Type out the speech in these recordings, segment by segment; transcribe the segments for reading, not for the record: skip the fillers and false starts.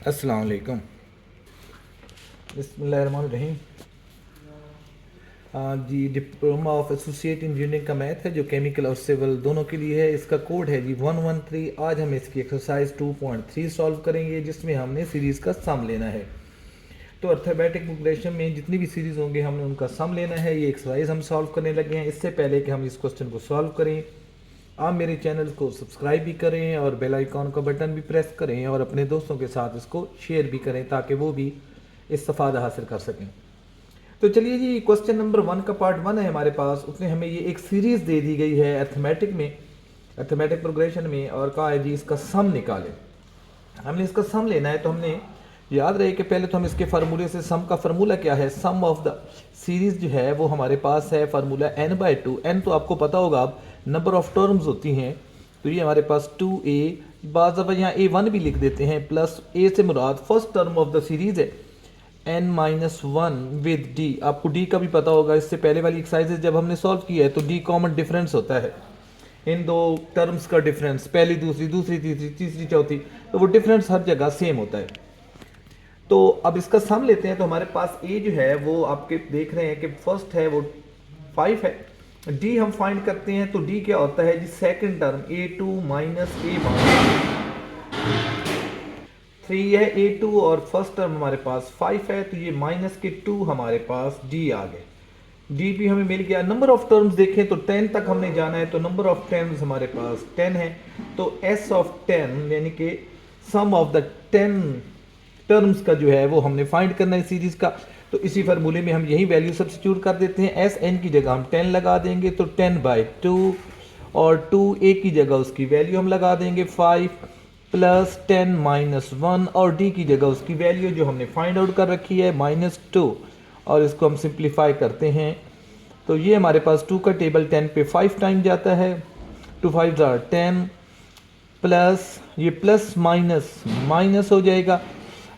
अस्सलाम वालेकुम। बिस्मिल्लाहिर्रहमानिर्रहीम। जी, डिप्लोमा ऑफ एसोसिएट इंजीनियरिंग का मैथ है जो केमिकल और सिविल दोनों के लिए है। इसका कोड है जी 113। आज हम इसकी एक्सरसाइज 2.3 सॉल्व करेंगे जिसमें हमने सीरीज़ का सम लेना है। तो अर्थमेटिक प्रोग्रेशन में जितनी भी सीरीज़ होंगे हमने उनका सम लेना है। ये एक्सरसाइज हम सॉल्व करने लगे हैं। इससे पहले कि हम इस क्वेश्चन को सॉल्व करें, आप मेरे चैनल को सब्सक्राइब भी करें और बेल आइकॉन का बटन भी प्रेस करें और अपने दोस्तों के साथ इसको शेयर भी करें ताकि वो भी इस्तेफादा हासिल कर सकें। तो चलिए जी, क्वेश्चन नंबर 1 का पार्ट 1 है हमारे पास। उसमें हमें ये एक सीरीज़ दे दी गई है अर्थमेटिक में, अर्थमेटिक प्रोग्रेशन में, और कहा है जी इसका सम निकालें। हमने इसका सम लेना है तो हमने याद रहे कि पहले तो हम इसके फार्मूले से, सम का फार्मूला क्या है, सम ऑफ द सीरीज जो है वो हमारे पास है फार्मूला n/2। n तो आपको पता होगा, अब नंबर ऑफ टर्म्स होती हैं तो ये हमारे पास 2a, बाज़ दफ़ा यहाँ a1 भी लिख देते हैं, प्लस a से मुराद first term of the series है n-1 विद d। आपको d का भी पता होगा, इससे पहले वाली एक्सरसाइजेज जब हमने सॉल्व किया है तो d कॉमन डिफरेंस होता है, इन दो टर्म्स का डिफरेंस, पहली दूसरी, दूसरी तीसरी, तीसरी चौथी, तो वो डिफरेंस हर जगह सेम होता है। तो अब इसका सम लेते हैं तो हमारे पास a जो है वो आपके देख रहे हैं कि फर्स्ट है वो 5 है। d हम फाइंड करते हैं तो d क्या होता है जी, second term a2 minus a1, 3 है a2 और फर्स्ट टर्म हमारे पास 5 है तो ये माइनस के 2 हमारे पास d आ गए। d भी हमें मिल गया। नंबर ऑफ टर्म्स देखें तो 10 तक हमने जाना है तो नंबर ऑफ टर्म्स हमारे पास 10 है। तो s ऑफ 10 यानी कि सम ऑफ द 10 टर्म्स का जो है वो हमने फाइंड करना है सीरीज का। तो इसी फार्मूले में हम यही वैल्यू सब्स्टिट्यूट कर देते हैं। एस एन की जगह हम 10 लगा देंगे तो 10/2, और 2a की जगह उसकी वैल्यू हम लगा देंगे 5 प्लस 10 माइनस 1, और d की जगह उसकी वैल्यू जो हमने फाइंड आउट कर रखी है -2, और इसको हम सिंप्लीफाई करते हैं तो ये हमारे पास 2 का टेबल 10 पे 5 टाइम जाता है, 2 5 are 10, प्लस ये प्लस माइनस माइनस हो जाएगा।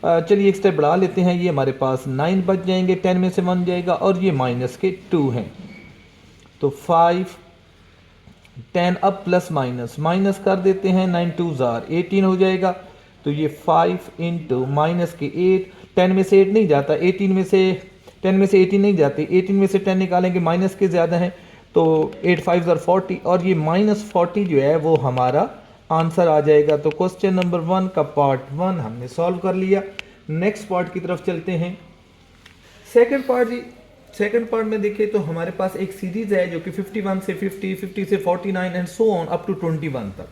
चलिए एक स्टेप बढ़ा लेते हैं, ये हमारे पास 9 बच जाएंगे, 10 में से 1 जाएगा और ये माइनस के 2 हैं तो 5 10 अब प्लस माइनस माइनस कर देते हैं, 9 2s are 18 हो जाएगा। तो ये 5 इंटू माइनस के 8, 10 में से 8 नहीं जाता, 18 में से 10 में से 18 नहीं जाती, 18 में से 10 निकालेंगे माइनस के ज़्यादा हैं तो 8 5s are 40, और ये -40 जो है वो हमारा आंसर आ जाएगा। तो क्वेश्चन नंबर 1 का पार्ट 1 हमने सॉल्व कर लिया। नेक्स्ट पार्ट की तरफ चलते हैं। सेकंड पार्ट जी, सेकंड पार्ट में देखिए तो हमारे पास एक सीरीज है जो कि 51 से 50, 50 से 49 and so on up to 21 तक।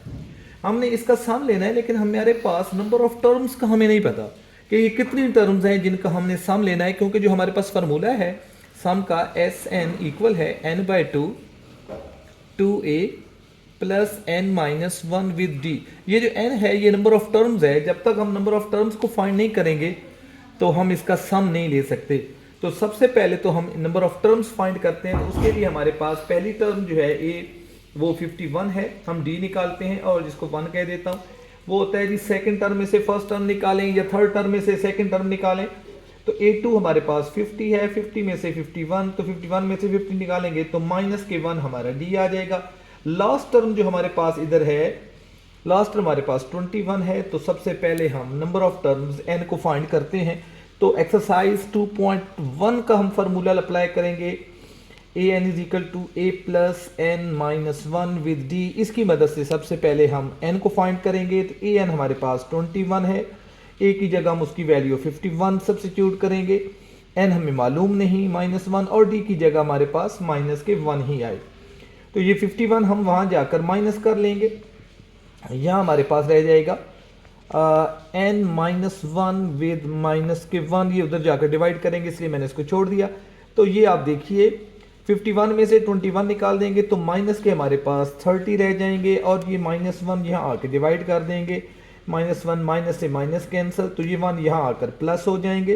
हमने इसका सम लेना है लेकिन हमारे पास नंबर ऑफ टर्म्स का हमें नहीं पता कि ये कितनी टर्म्स हैं जिनका हमने सम लेना है, क्योंकि जो हमारे पास फार्मूला है सम का Sn इक्वल है n/2 2a plus n-1 with d। ये जो n है ये नंबर ऑफ टर्म्स है, जब तक हम नंबर ऑफ टर्म्स को फाइंड नहीं करेंगे तो हम इसका सम नहीं ले सकते। तो सबसे पहले तो हम नंबर ऑफ टर्म्स फाइंड करते हैं, तो उसके लिए हमारे पास पहली टर्म जो है a वो 51 है, हम d निकालते हैं और जिसको 1 कह देता हूँ। वो होता है जी सेकंड टर्म में से फर्स्ट टर्म निकालें या थर्ड टर्म में से सेकंड टर्म निकालें। तो a2 हमारे पास 50 है, 50 में से 51, तो 51 में से 50 निकालेंगे तो माइनस के 1 हमारा d आ जाएगा। लास्ट टर्म जो हमारे पास इधर है, लास्ट टर्म हमारे पास 21 है, तो सबसे पहले हम नंबर ऑफ टर्म्स n को फाइंड करते हैं। तो एक्सरसाइज 2.1 का हम फार्मूला अप्लाई करेंगे, an is equal to a plus n-1 with d। इसकी मदद से सबसे पहले हम n को फाइंड करेंगे। तो an हमारे पास 21 है, a की जगह हम उसकी वैल्यू 51 सब्स्टिट्यूट करेंगे, n हमें मालूम नहीं -1, और d की जगह हमारे पास माइनस के 1 ही आए। तो ये 51 हम वहाँ जाकर माइनस कर लेंगे, यहाँ हमारे पास रह जाएगा n-1 विद माइनस के 1, ये उधर जाकर डिवाइड करेंगे इसलिए मैंने इसको छोड़ दिया। तो ये आप देखिए 51 में से 21 निकाल देंगे तो माइनस के हमारे पास 30 रह जाएंगे, और ये -1 यहाँ आकर डिवाइड कर देंगे, -1 माइनस से माइनस कैंसिल, तो ये 1 यहाँ आकर प्लस हो जाएंगे।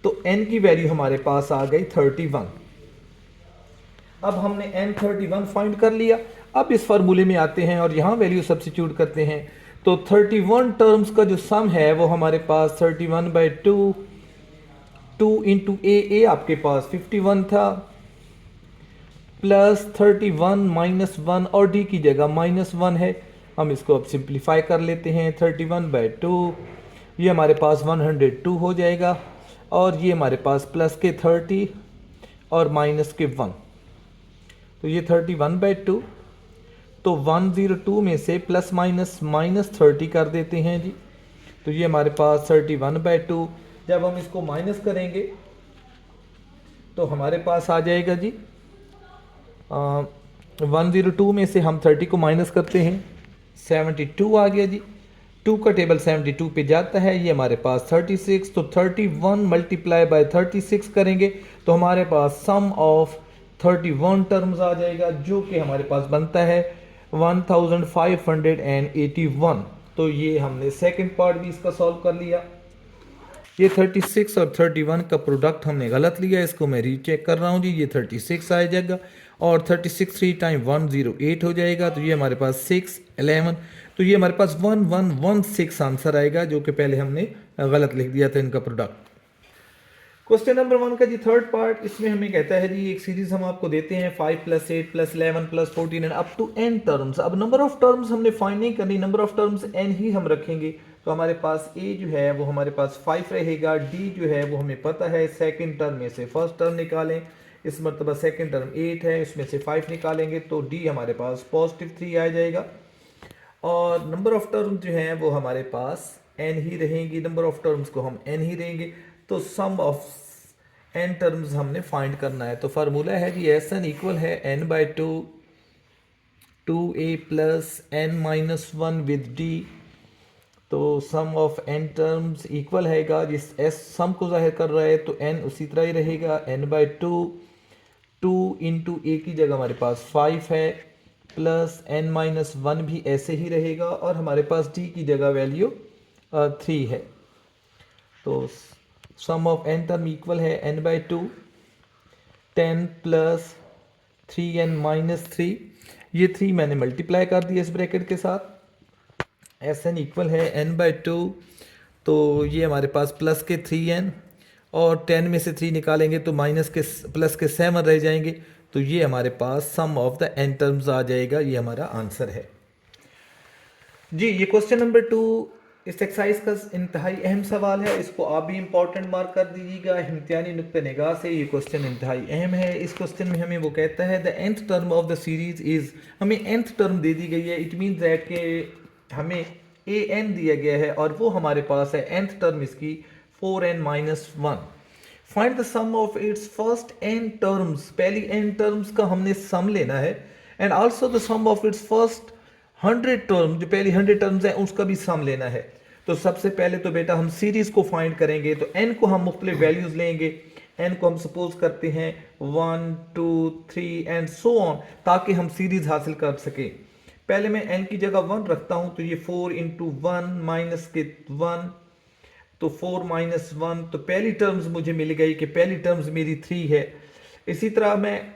तो n की वैल्यू हमारे पास आ गई 31। अब हमने n31 फाइंड कर लिया। अब इस फार्मूले में आते हैं और यहाँ वैल्यू सब्स्टिट्यूट करते हैं। तो 31 टर्म्स का जो सम है वो हमारे पास 31/2, 2 इंटू a आपके पास 51 था, प्लस 31 -1, और d की जगह -1 है। हम इसको अब सिंप्लीफाई कर लेते हैं। 31/2 ये हमारे पास 102 हो जाएगा, और ये हमारे पास प्लस के 30 और माइनस के 1, तो ये 31/2। तो 102 में से प्लस माइनस -30 कर देते हैं जी, तो ये हमारे पास 31/2। जब हम इसको माइनस करेंगे तो हमारे पास आ जाएगा जी 102 में से हम 30 को माइनस करते हैं, 72 आ गया जी। 2 का टेबल 72 पे जाता है, ये हमारे पास 36, तो 31 मल्टीप्लाई बाय 36 करेंगे तो हमारे पास सम ऑफ 31 टर्म्स आ जाएगा, जो कि हमारे पास बनता है 1581। तो ये हमने सेकंड पार्ट भी इसका सॉल्व कर लिया। ये 36 और 31 का प्रोडक्ट हमने गलत लिया, इसको मैं रीचेक कर रहा हूँ जी। ये 36 आ जाएगा और 36 3 टाइम 108 हो जाएगा, तो ये हमारे पास 6 11, तो ये हमारे पास 1116 आंसर आएगा, जो कि पहले हमने गलत लिख दिया था इनका प्रोडक्ट। क्वेश्चन नंबर 1 का जी थर्ड पार्ट, इसमें हमें कहता है जी एक सीरीज हम आपको देते हैं 5 + 8 + 11 + 14 and up to n terms. अब नंबर ऑफ टर्म्स हमने फाइंड नहीं करनी, नंबर ऑफ टर्म्स n ही हम रखेंगे। तो हमारे पास a जो है वो हमारे पास 5 रहेगा, d जो है वो हमें पता है सेकंड टर्म में से फर्स्ट टर्म निकालें, इस मरतबा सेकंड टर्म 8 है, इसमें से 5 निकालेंगे तो d हमारे पास +3 आ जाएगा। और नंबर ऑफ टर्म्स जो हैं वो हमारे पास n ही रहेंगी, नंबर ऑफ टर्म्स को हम n ही रहेंगे। तो सम ऑफ n टर्म्स हमने फाइंड करना है, तो फार्मूला है जी Sn इक्वल है n/2 2a + n-1 with d। तो सम ऑफ n टर्म्स इक्वल हैगा, जिस s सम को जाहिर कर रहा है तो n उसी तरह ही रहेगा, n/2 2 इंटू a की जगह हमारे पास 5 है, प्लस n-1 भी ऐसे ही रहेगा, और हमारे पास d की जगह वैल्यू 3 है। तो सम ऑफ n टर्म इक्वल है n/2 10 + 3n-3, ये 3 मैंने मल्टीप्लाई कर दिया इस ब्रैकेट के साथ। Sn इक्वल है n/2, तो ये हमारे पास प्लस के 3n, और 10 में से 3 निकालेंगे तो माइनस के प्लस के 7 रह जाएंगे, तो ये हमारे पास सम ऑफ द n टर्म्स आ जाएगा, ये हमारा आंसर है जी। ये क्वेश्चन नंबर 2 इस एक्सरसाइज का इंतहाई अहम सवाल है, इसको आप भी इंपॉर्टेंट मार्क कर दीजिएगा। इम्तिहानी नुक्ते निगाह से ये क्वेश्चन इंतहाई अहम है। इस क्वेश्चन में हमें वो कहता है the nth term of the series is, हमें nth टर्म दे दी गई है, इट मीन्स दैट के हमें an दिया गया है और वो हमारे पास है nth टर्म इसकी 4n-1। Find the sum of its first n terms, पहली n टर्म्स का हमने सम लेना है, and also the sum of its first 100 term, जो पहली 100 टर्म्स हैं उसका भी सम लेना है। तो सबसे पहले तो बेटा हम सीरीज को फाइंड करेंगे, तो n को हम मुख्तलिफ वैल्यूज लेंगे, n को हम सपोज करते हैं 1 2 3 एंड सो ऑन, ताकि हम सीरीज हासिल कर सकें। पहले मैं n की जगह 1 रखता हूं, तो ये 4 × 1 माइनस के 1, तो 4 - 1, तो पहली टर्म्स मुझे मिल गई कि पहली टर्म्स मेरी 3 है। इसी तरह मैं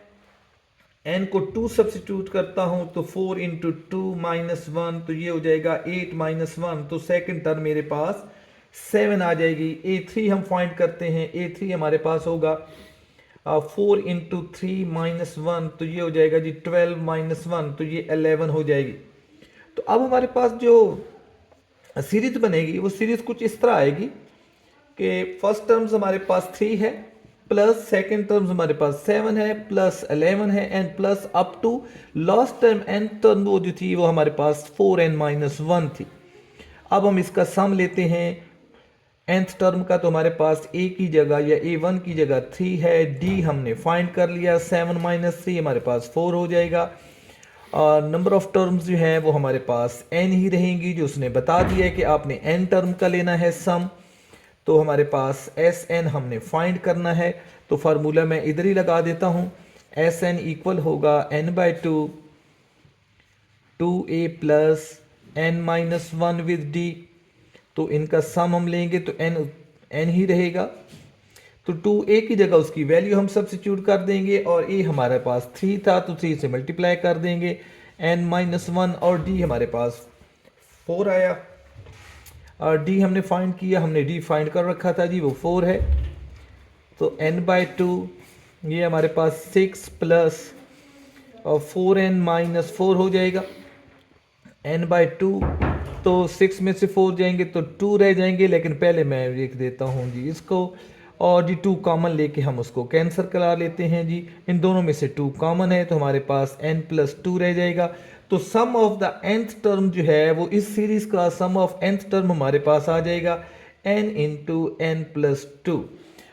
n को 2 सब्सिट्यूट करता हूं, तो 4 × 2 - 1, तो ये हो जाएगा 8 - 1, तो सेकंड टर्म मेरे पास 7 आ जाएगी। a3 हम फाइंड करते हैं, a3 हमारे पास होगा 4 × 3 - 1, तो ये हो जाएगा जी 12 - 1, तो ये 11 हो जाएगी। तो अब हमारे पास जो सीरीज बनेगी वो सीरीज कुछ इस तरह आएगी कि फर्स्ट टर्म्स हमारे पास 3 है, प्लस सेकेंड टर्म्स हमारे पास 7 है, प्लस 11 है, and plus up to last term n term वो जो थी वो हमारे पास 4n-1 थी। अब हम इसका सम लेते हैं nth टर्म का, तो हमारे पास a की जगह या a1 की जगह 3 है, d हमने फाइंड कर लिया, 7 - 3 हमारे पास 4 हो जाएगा। और नंबर ऑफ टर्म्स जो है वो हमारे पास n ही रहेंगी, जो उसने बता दिया है कि आपने n टर्म का लेना है सम, तो हमारे पास Sn हमने फाइंड करना है। तो फार्मूला मैं इधर ही लगा देता हूँ, Sn इक्वल होगा n/2 2a + n-1 with d, तो इनका सम हम लेंगे तो n ही रहेगा, तो 2a की जगह उसकी वैल्यू हम सब्सिट्यूट कर देंगे, और a हमारे पास 3 था तो 3 से मल्टीप्लाई कर देंगे, n-1, और d हमारे पास 4 आया। और d हमने फाइंड किया, हमने d फाइंड कर रखा था जी, वो 4 है, तो n/2 ये हमारे पास 6 प्लस और 4n - 4 हो जाएगा, n/2 तो 6 में से 4 जाएंगे तो 2 रह जाएंगे, लेकिन पहले मैं लिख देता हूँ जी इसको, और जी 2 कॉमन लेके हम उसको कैंसिल करा लेते हैं जी। इन दोनों में से 2 कॉमन है तो हमारे पास n+2 रह जाएगा। तो सम ऑफ द nth टर्म जो है वो इस सीरीज का सम ऑफ nth टर्म हमारे पास आ जाएगा n इंटू n+2।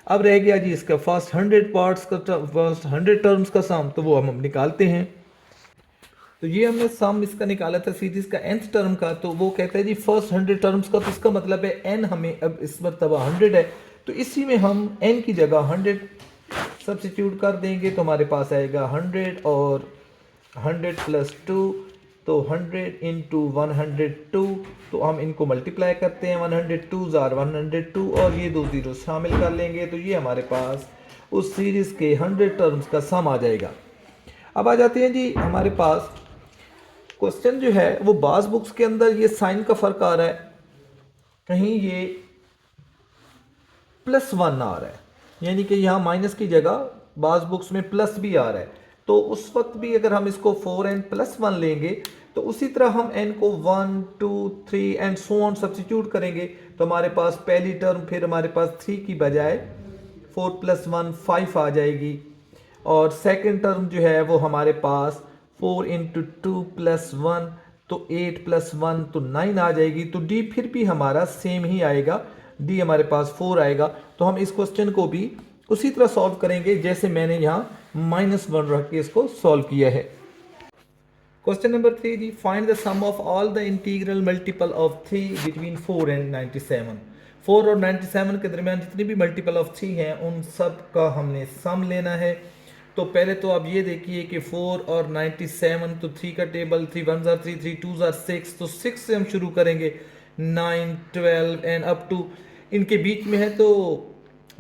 अब रह गया जी इसका फर्स्ट 100 पार्ट्स का, फर्स्ट 100 टर्म्स का सम, तो वो हम निकालते हैं। तो ये हमने सम इसका निकाला था सीरीज का nth टर्म का, तो वो कहता है जी फर्स्ट 100 टर्म्स का, तो इसका मतलब है n हमें अब इस मरतबा 100 है, तो इसी में हम n की जगह 100 सब्सिट्यूट कर देंगे, तो हमारे पास आएगा 100 और 100+2, तो 100 इंटू 102, तो हम इनको मल्टीप्लाई करते हैं, 102 जार 102 और ये दो जीरो शामिल कर लेंगे, तो ये हमारे पास उस सीरीज के 100 टर्म्स का सम आ जाएगा। अब आ जाते हैं जी हमारे पास क्वेश्चन जो है वो बाज बुक्स के अंदर ये साइन का फर्क आ रहा है, कहीं ये +1 आ रहा है, यानी कि यहाँ माइनस की जगह बाज बुक्स में प्लस भी आ रहा है, तो उस वक्त भी अगर हम इसको 4n+1 लेंगे तो उसी तरह हम n को 1 2 3 एंड सो ऑन सब्सिट्यूट करेंगे, तो हमारे पास पहली टर्म फिर हमारे पास 3 की बजाय 4+1 5 आ जाएगी, और सेकंड टर्म जो है वो हमारे पास 4 इंटू 2+1, तो 8+1 तो 9 आ जाएगी। तो डी फिर भी हमारा सेम ही आएगा, डी हमारे पास 4 आएगा। तो हम इस क्वेश्चन को भी उसी तरह सॉल्व करेंगे जैसे मैंने यहाँ -1 रख के इसको सॉल्व किया है। क्वेश्चन नंबर 3 जी, find the sum of all the integral multiple of 3 between 4 and 97। 4 और 97 के दरमियान जितनी भी मल्टीपल ऑफ 3 हैं उन सब का हमने सम लेना है। तो पहले तो आप ये देखिए कि 4 और 97, तो 3 का टेबल, 3 1 जार 3 3 2 जार 6, तो 6 से हम शुरू करेंगे, 9 12 एंड अप टू इनके बीच में है, तो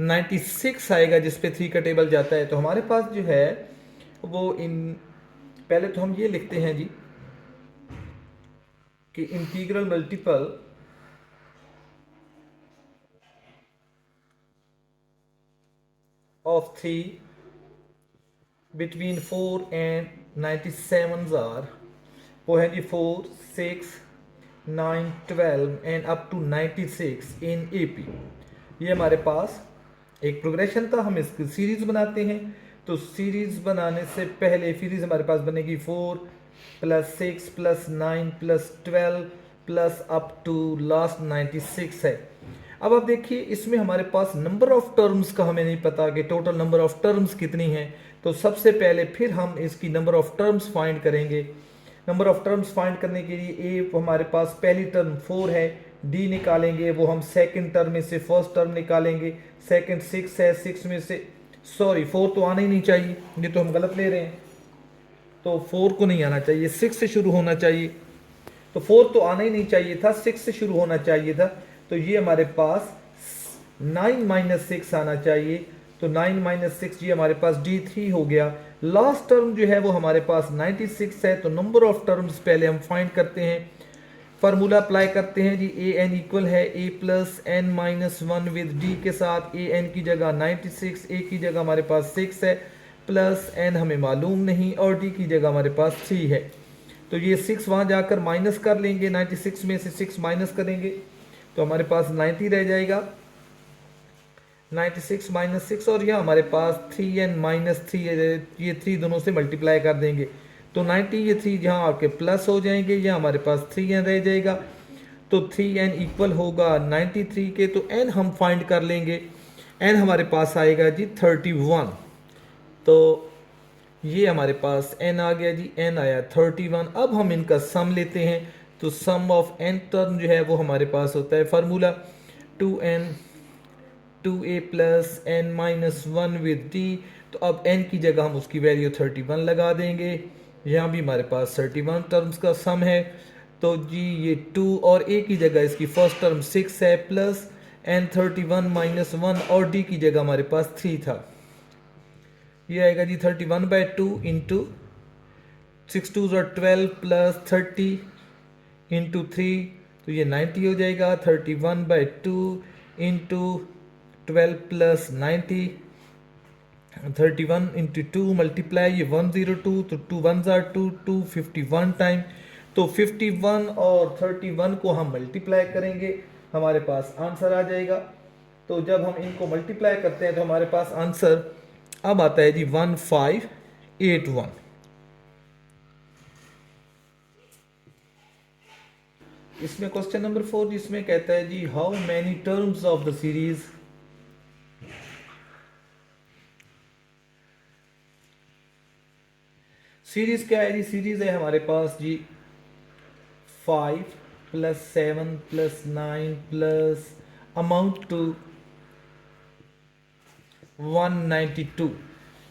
96 आएगा जिस पे 3 का टेबल जाता है। तो हमारे पास जो है वो पहले तो हम ये लिखते हैं जी कि integral multiple of 3 between 4 and 97 are, वो है जी 4 6 9 12 and up to 96 in AP। ये हमारे पास एक प्रोग्रेशन था, हम इसकी सीरीज बनाते हैं। तो सीरीज बनाने से पहले सीरीज हमारे पास बनेगी 4 + 6 + 9 + 12 प्लस अप टू लास्ट 96 है। अब आप देखिए इसमें हमारे पास नंबर ऑफ टर्म्स का हमें नहीं पता कि टोटल नंबर ऑफ टर्म्स कितनी हैं। तो सबसे पहले फिर हम इसकी नंबर ऑफ टर्म्स फाइंड करेंगे। नंबर ऑफ टर्म्स फाइंड करने के लिए ए हमारे पास पहली टर्म 4 है, डी निकालेंगे, वो हम सेकंड टर्म में से फर्स्ट टर्म निकालेंगे, सेकंड 6 है, 6 में से 4 तो आना ही नहीं चाहिए, ये तो हम गलत ले रहे हैं, तो 4 को नहीं आना चाहिए, 6 से शुरू होना चाहिए। तो 4 तो आना ही नहीं चाहिए था, 6 से शुरू होना चाहिए था। तो ये हमारे पास 9 - 6 आना चाहिए। तो 9 - 6 ये हमारे पास D3 हो गया। लास्ट टर्म जो है वो हमारे पास 96 है। तो नंबर ऑफ टर्म्स पहले हम फाइंड करते हैं, फार्मूला अप्लाई करते हैं जी। an इक्वल है a + n - 1 विद d के साथ। an की जगह 96, a की जगह हमारे पास 6 है, प्लस n हमें मालूम नहीं, और d की जगह हमारे पास 3 है। तो ये 6 वहाँ जाकर माइनस कर लेंगे, 96 में से 6 माइनस करेंगे तो हमारे पास 90 रह जाएगा, 96 - 6, और यह हमारे पास 3n - 3, ये 3 दोनों से मल्टीप्लाई कर देंगे तो 90, ये 3 जहाँ आके प्लस हो जाएंगे, यह हमारे पास 3n रह जाएगा। तो 3n इक्वल होगा 93 के। तो n हम फाइंड कर लेंगे, n हमारे पास आएगा जी 31। तो ये हमारे पास n आ गया जी, n आया 31। अब हम इनका सम लेते हैं। तो सम ऑफ n टर्म जो है वो हमारे पास होता है formula 2n 2a + n - 1 with d। तो अब n की जगह हम उसकी वैल्यू 31 लगा देंगे। यहाँ भी हमारे पास 31 टर्म्स का सम है। तो जी ये 2 और a की जगह इसकी फर्स्ट टर्म 6 है, प्लस n 31 - 1, और d की जगह हमारे पास 3 था। ये आएगा जी 31/2 इंटू 6 2 12 प्लस 30 इंटू 3, तो ये 90 हो जाएगा। 31/2 इंटू 12 प्लस 90, 31 इंटू 2 मल्टीप्लाई, ये 102, तो 2 1 जार 2, 251 टाइम। तो तो 51 और 31 को हम मल्टीप्लाई करेंगे, हमारे पास आंसर आ जाएगा। तो जब हम इनको मल्टीप्लाई करते हैं तो हमारे पास आंसर अब आता है जी 1581। इसमें क्वेश्चन नंबर 4 जिसमें कहता है जी how many terms of the series, series क्या है जी, सीरीज है हमारे पास जी 5 plus 7 plus 9 plus amount to 192।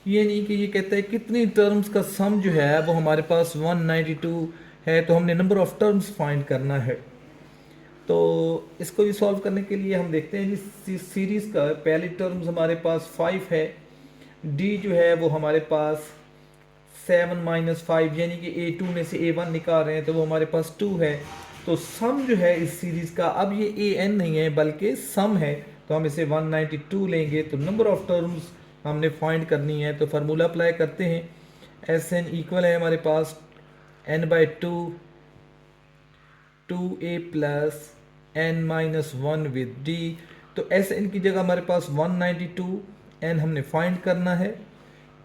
ये नहीं कि ये कहता है कितनी टर्म्स का सम जो है वो हमारे पास 192 है, तो हमने नंबर ऑफ टर्म्स फाइंड करना है। तो इसको भी सॉल्व करने के लिए हम देखते हैं जी सीरीज का पहली टर्म्स हमारे पास 5 है, डी जो है वो हमारे पास 7 माइनस 5 यानी कि A2 में से A1 निकाल रहे हैं तो वो हमारे पास 2 है। तो सम जो है इस सीरीज का, अब ये AN नहीं है बल्कि सम है, तो हम इसे 192 लेंगे। तो नंबर ऑफ टर्म्स हमने फाइंड करनी है, तो फार्मूला अप्लाई करते हैं। SN इक्वल है हमारे पास n/2 2a plus n minus 1 with d। तो SN की जगह हमारे पास 192, n हमने फाइंड करना है,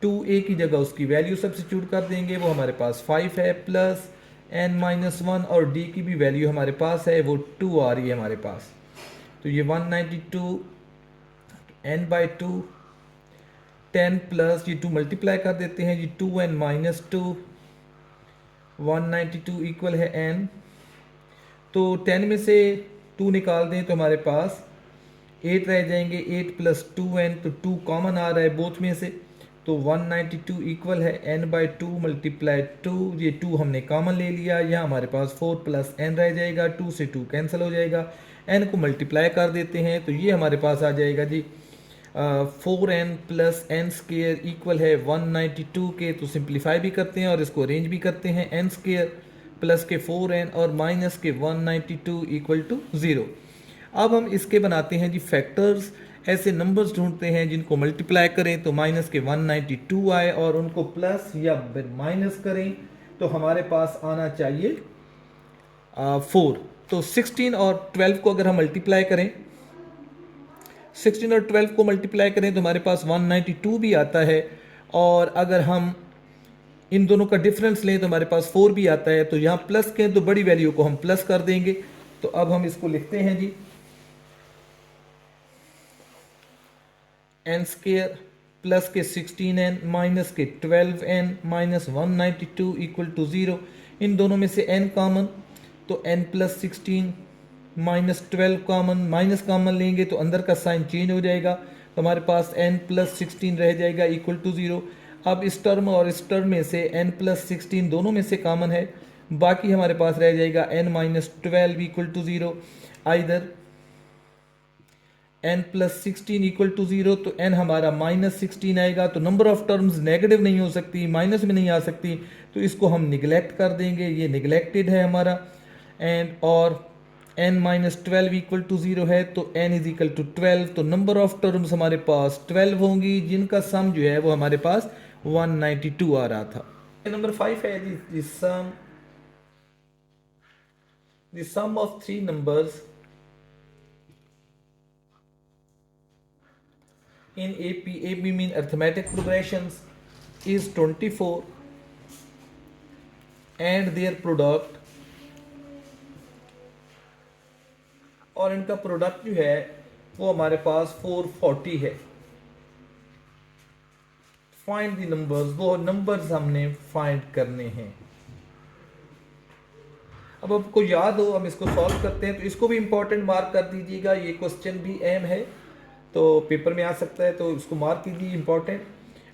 2a की जगह उसकी वैल्यू सब्सिट्यूट कर देंगे, वो हमारे पास 5 है, प्लस n माइनस 1 और d की भी वैल्यू हमारे पास है, वो 2 आ रही है हमारे पास। तो ये 192 n/2 10 प्लस ये 2 मल्टीप्लाई कर देते हैं जी 2n माइनस 2, 192 इक्वल है n। तो 10 में से 2 निकाल दें तो हमारे पास 8 रह जाएंगे, 8 प्लस 2n, तो 2 कॉमन आ रहा है बोथ में से, तो 192 इक्वल है n/2 मल्टीप्लाई 2, ये 2 हमने कॉमन ले लिया, यहाँ हमारे पास 4 प्लस n रह जाएगा, 2 से 2 कैंसिल हो जाएगा, n को मल्टीप्लाई कर देते हैं तो ये हमारे पास आ जाएगा जी 4n plus N square equal है 192 के। तो सिंप्लीफाई भी करते हैं और इसको अरेंज भी करते हैं, n स्केयर प्लस के 4n और माइनस के 192 इक्वल टू 0। अब हम इसके बनाते हैं जी फैक्टर्स, ऐसे नंबर्स ढूंढते हैं जिनको मल्टीप्लाई करें तो माइनस के 192 आए और उनको प्लस या माइनस करें तो हमारे पास आना चाहिए 4। तो 16 और 12 को अगर हम मल्टीप्लाई करें, 16 और 12 को मल्टीप्लाई करें तो हमारे पास 192 भी आता है, और अगर हम इन दोनों का डिफरेंस लें तो हमारे पास 4 भी आता है। तो यहाँ प्लस के तो बड़ी वैल्यू को हम प्लस कर देंगे। तो अब हम इसको लिखते हैं जी n स्केयर प्लस के 16n माइनस के 12n माइनस 192 इक्वल टू 0। इन दोनों में से n कॉमन, तो n plus 16 minus 12 common, minus common लेंगे तो अंदर का साइन चेंज हो जाएगा, तो हमारे पास n प्लस 16 रह जाएगा इक्वल टू 0। अब इस टर्म और इस टर्म में से n प्लस 16 दोनों में से कॉमन है, बाकी हमारे पास रह जाएगा n minus 12 equal to 0। Either n plus 16 equal to 0, तो n हमारा माइनस 16 आएगा। तो नंबर ऑफ टर्म्स नेगेटिव नहीं हो सकती, माइनस में नहीं आ सकती, तो इसको हम निगलेक्ट कर देंगे, ये निगलेक्टेड है हमारा। एंड और n माइनस 12 इक्वल टू 0 है, तो n इज इक्वल टू 12। तो नंबर ऑफ टर्म्स हमारे पास 12 होंगी जिनका सम जो है वो हमारे पास 192 आ रहा था। नंबर 5 है the sum of three numbers in AP mean arithmetic progressions is 24 and their product, और इनका प्रोडक्ट जो है वो हमारे पास 440 है। फाइंड द नंबर्स, वो नंबर्स हमने फाइंड करने हैं। अब आपको याद हो हम इसको सॉल्व करते हैं, तो इसको भी इंपॉर्टेंट मार्क कर दीजिएगा, ये क्वेश्चन भी अहम है तो पेपर में आ सकता है, तो इसको मार्क कीजिए इंपॉर्टेंट।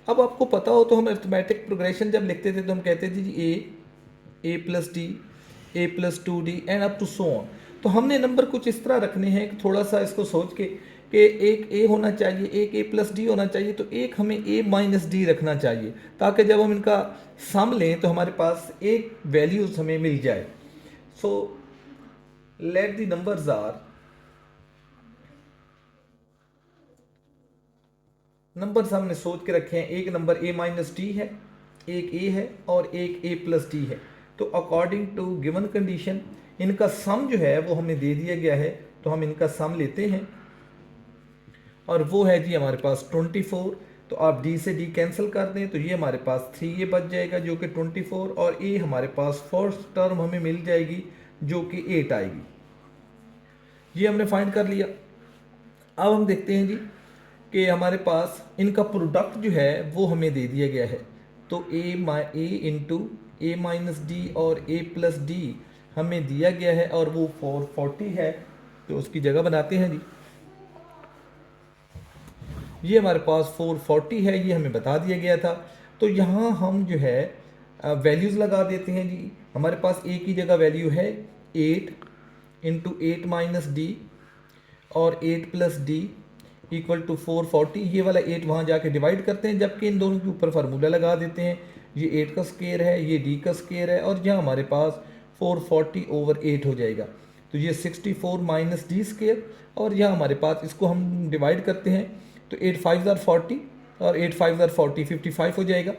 अब आपको पता हो तो हम अरिथमेटिक प्रोग्रेशन जब लिखते थे तो हम कहते थे जी A plus D, A plus 2d and up to so on. तो हमने नंबर कुछ इस तरह रखने हैं, थोड़ा सा इसको सोच के कि एक ए होना चाहिए, एक ए प्लस डी होना चाहिए, तो एक हमें ए माइनस डी रखना चाहिए, ताकि जब हम इनका सम लें तो हमारे पास एक वैल्यूज हमें मिल जाए। So let the numbers are, numbers हमने सोच के रखे हैं, एक नंबर ए माइनस डी है, एक ए है और एक ए प्लस डी है। तो अकॉर्डिंग टू गिवन कंडीशन इनका सम जो है वो हमें दे दिया गया है, तो हम इनका सम लेते हैं और वो है जी हमारे पास 24। तो आप डी से डी कैंसिल कर दें तो ये हमारे पास 3 ये बच जाएगा जो कि 24, और ए हमारे पास फर्स्ट टर्म हमें मिल जाएगी जो कि 8 आएगी। ये हमने फाइंड कर लिया। अब हम देखते हैं जी कि हमारे पास इनका प्रोडक्ट जो है वो हमें दे दिया गया है। तो ए इंटू ए माइनस डी और ए प्लस डी हमें दिया गया है और वो 440 है, तो उसकी जगह बनाते हैं जी। ये हमारे पास 440 है, ये हमें बता दिया गया था। तो यहाँ हम जो है वैल्यूज़ लगा देते हैं जी। हमारे पास ए की जगह वैल्यू है 8 इंटू 8 माइनस डी और 8 प्लस डी इक्वल टू 440। ये वाला 8 वहाँ जाके डिवाइड करते हैं, जबकि इन दोनों के ऊपर फार्मूला लगा देते हैं। ये 8 का स्क्वायर है, ये डी का स्क्वायर है, और यहाँ हमारे पास 440 ओवर 8 हो जाएगा। तो ये 64 माइनस डी स्क्वायर, और यहाँ हमारे पास इसको हम डिवाइड करते हैं तो 8 5 ज़ार 40 और 8 5 ज़ार 40 55 हो जाएगा।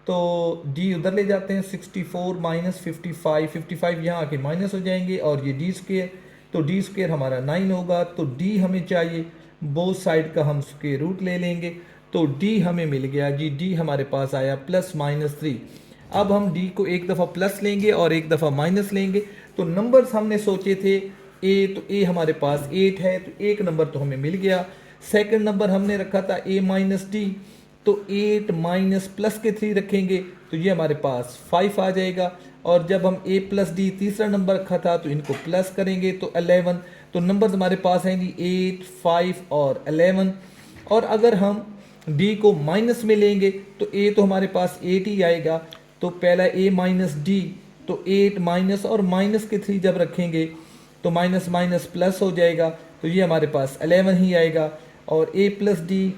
तो डी उधर ले जाते हैं, 64 माइनस 55 यहाँ आके माइनस हो जाएंगे, और ये डी स्क्वायर, तो डी स्क्वायर हमारा 9 होगा। तो डी हमें चाहिए, बोथ साइड का हम स्क्वायर रूट ले लेंगे, तो डी हमें मिल गया जी। डी हमारे पास आया प्लस माइनस 3। अब हम डी को एक दफ़ा प्लस लेंगे और एक दफ़ा माइनस लेंगे। तो नंबर्स हमने सोचे थे ए, तो ए हमारे पास 8 है, तो एक नंबर तो हमें मिल गया। सेकंड नंबर हमने रखा था ए माइनस डी, तो 8 माइनस प्लस के 3 रखेंगे तो ये हमारे पास 5 आ जाएगा। और जब हम ए प्लस डी तीसरा नंबर रखा था तो इनको प्लस करेंगे तो 11। तो नंबर हमारे पास हैं जी 8 5 और 11। और अगर हम डी को माइनस में लेंगे तो ए तो हमारे पास 8 ही आएगा। तो पहला ए माइनस डी, तो 8 माइनस और माइनस के 3 जब रखेंगे तो माइनस माइनस प्लस हो जाएगा, तो ये हमारे पास 11 ही आएगा। और ए प्लस डी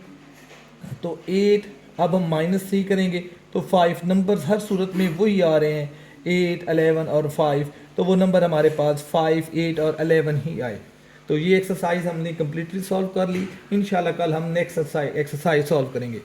तो 8, अब हम माइनस 3 करेंगे तो 5। नंबर्स हर सूरत में वही आ रहे हैं, 8 11 और 5, तो वो नंबर हमारे पास 5 8 और 11 ही आए। तो ये एक्सरसाइज हमने कम्प्लीटली सॉल्व कर ली। इंशाल्लाह कल हम नेक्स्ट एक्सरसाइज सॉल्व करेंगे।